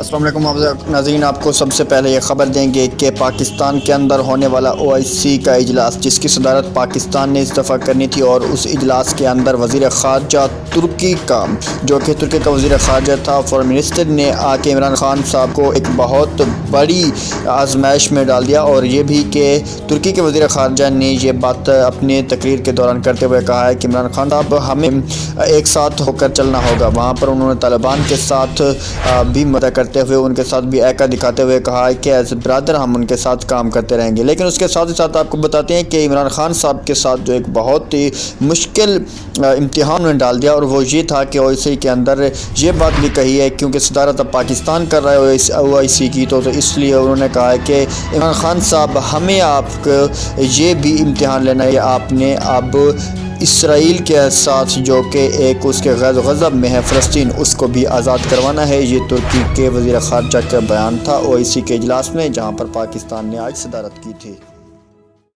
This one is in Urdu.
السلام علیکم ناظرین، آپ کو سب سے پہلے یہ خبر دیں گے کہ پاکستان کے اندر ہونے والا OIC کا اجلاس، جس کی صدارت پاکستان نے اس دفعہ کرنی تھی، اور اس اجلاس کے اندر وزیر خارجہ ترکی کا وزیر خارجہ تھا، فورن منسٹر نے آ کے عمران خان صاحب کو ایک بہت بڑی آزمائش میں ڈال دیا، اور یہ بھی کہ ترکی کے وزیر خارجہ نے یہ بات اپنی تقریر کے دوران کرتے ہوئے کہا ہے کہ عمران خان صاحب ہمیں ایک ساتھ ہو کر چلنا ہوگا۔ وہاں پر انہوں نے طالبان کے ساتھ بھی مدد کرتے ہوئے ان کے ساتھ بھی ایکا دکھاتے ہوئے کہا ہے کہ ایز برادر ہم ان کے ساتھ کام کرتے رہیں گے۔ لیکن اس کے ساتھ ہی ساتھ آپ کو بتاتے ہیں کہ عمران خان صاحب کے ساتھ جو ایک بہت ہی مشکل امتحان میں ڈال دیا، اور وہ یہ تھا کہ OIC کے اندر یہ بات بھی کہی ہے، کیونکہ صدارت اب پاکستان کر رہا ہے OIC کی، تو اس لیے انہوں نے کہا ہے کہ عمران خان صاحب ہمیں آپ کو یہ بھی امتحان لینا ہے، آپ نے اب اسرائیل کے ساتھ جو کہ ایک اس کے غضب میں ہے فلسطین، اس کو بھی آزاد کروانا ہے۔ یہ ترکی کے وزیر خارجہ کا بیان تھا OIC کے اجلاس میں، جہاں پر پاکستان نے آج صدارت کی تھی۔